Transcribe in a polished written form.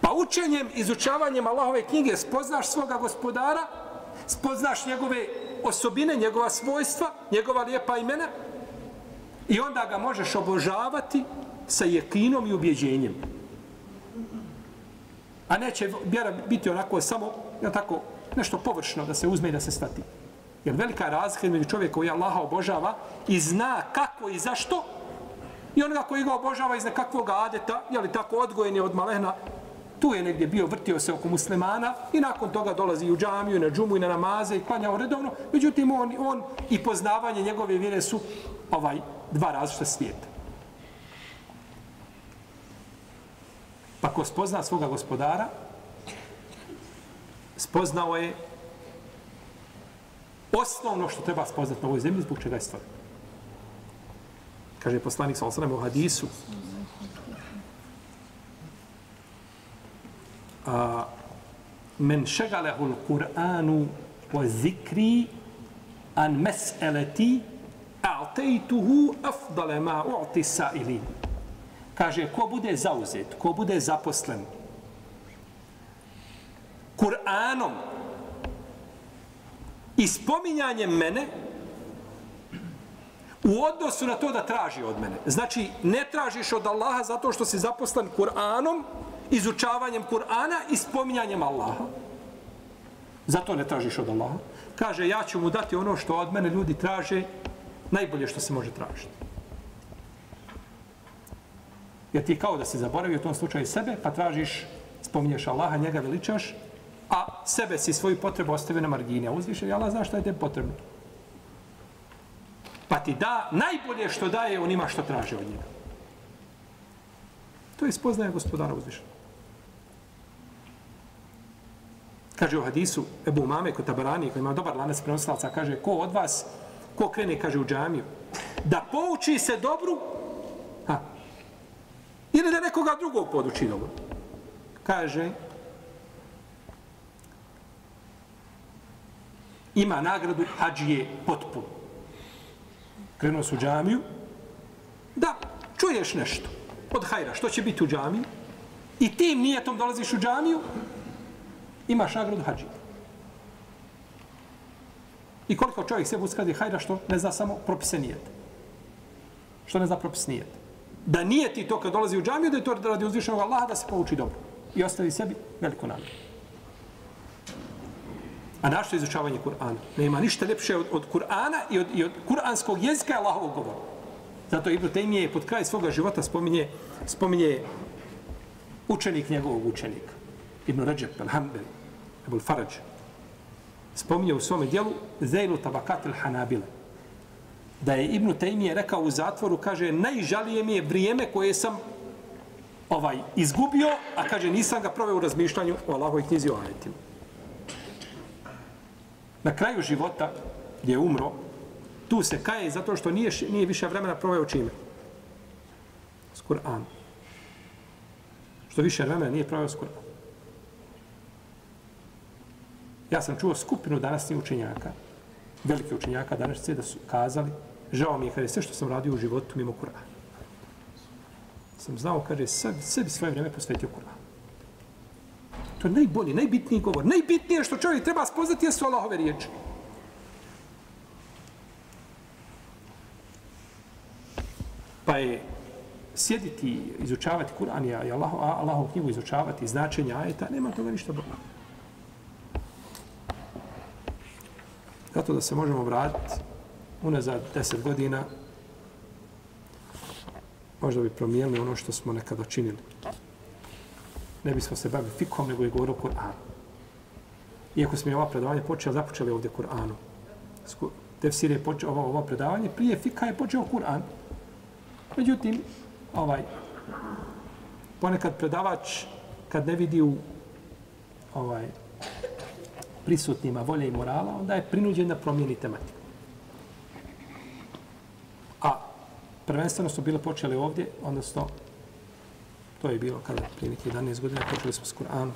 Pa učenjem, izučavanjem Allahove knjige spoznaš svoga gospodara, spoznaš njegove osobine, njegova svojstva, njegova lijepa imena i onda ga možeš obožavati sa jekinom i ubjeđenjem. A neće vjera biti onako samo, tako, nešto površno da se uzme i da se stati. Jer velika razlika među čovjeka koji Allaha obožava i zna kako i zašto, i onoga koji ga obožava iz nekakvog adeta, jeli tako, odgojen je od malehna, tu je negdje bio, vrtio se oko muslimana i nakon toga dolazi u džamiju, na džumu i na namaze i klanjao redovno. Međutim, on i poznavanje njegove vjere su dva različita svijeta. Pa ko spozna svoga gospodara, spoznao je osnovno što treba spoznati na ovoj zemlji, zbog čega je stvoren. Kaže poslanik sallallahu alejhi ve sellem u hadisu: men šegalehu l-Qur'anu wa zikri an mes'eleti a'tejtuhu afdale ma u'ti sa'ilin. Kaže, ko bude zauzet, ko bude zaposlen Kur'anom i spominjanjem mene u odnosu na to da traži od mene. Znači, ne tražiš od Allaha zato što si zaposlen Kur'anom, izučavanjem Kur'ana i spominjanjem Allaha. Zato ne tražiš od Allaha. Kaže, ja ću mu dati ono što od mene ljudi traže, najbolje što se može tražiti. Jer ti kao da si zaboravio u tom slučaju sebe, pa tražiš, spominješ Allaha, njega veličaš, a sebe si svoju potrebu ostavio na margini. A uzvišen je Allah zna šta je tebi potrebno. Pa ti da najbolje što daje onima što traže od njega. To je spoznaje gospodara uzvišenog. Kaže u hadisu Ebu Umame kod Tabarani, koji ima dobar lanac prenosilaca, kaže, ko od vas, ko krene, kaže, u džamiju, da pouči se dobru, ili da nekoga drugog poduči dobro. Kaže, ima nagradu hadžije potpuno. Krenuo su u džamiju, da čuješ nešto od hajra, što će biti u džamiji, i tim nijetom dolaziš u džamiju, imaš nagradu hadžije. I koliko čovjek se uskradi hajra što ne zna samo propise nijete. Što ne zna propis nijete. Da nijeti to kad dolazi u džamiju, da je to radi uzvišenog Allaha da se pouči dobro. I ostavi sebi veliku nagradu. A našto izučavanje Kur'ana? Nema ništa ljepše od Kur'ana i od kur'anskog jezika i Allahovog govora. Zato Ibn Tejmije pod kraj svoga života spominje učenik njegovog učenika. Ibn Rajab, al-Hanbali, Ebul Faraj. Spominje u svome dijelu Zejlu Tabakat al-Hanabila. Da je Ibn Tejmije rekao u zatvoru, kaže, najžalije mi je vrijeme koje sam izgubio, a kaže, nisam ga proveo u razmišljanju o Allahovoj knjizi o ajetima. Na kraju života, gdje je umro, tu se kaje zato što nije više vremena proveo čime? S Kur'anom. Što više vremena nije proveo s Kur'anom. Ja sam čuo skupinu današnjih učenjaka, velike učenjaka današnjice, da su kazali, žao mi je, kaže, sve što sam radio u životu mimo Kur'ana. Sam znao, kaže, sebi svoje vrijeme posvetio Kur'anu. To je najbolji, najbitniji govor. Najbitnije što čovjek treba spoznati jesu Allahove riječi. Pa je sjediti, izučavati Kur'an i Allahovu knjigu izučavati, značenje ajeta, nema toga ništa bolje. Zato da se možemo vratiti unazad 10 godina, možda bi promijenili ono što smo nekada činili. Ne bismo se bavili fikom, nego je govorio o Kur'anu. Iako smo ova predavanja započeli ovdje Kur'anu. Tefsir je počeo ovo predavanje, prije fika je počeo Kur'an. Međutim, ponekad predavač, kad ne vidi u prisutnima volje i morala, onda je prinuđen da promijeni tematiku. A prvenstveno su bile počeli ovdje, odnosno to je bilo kada prije nekih 11 godina počeli smo s Kur'anom.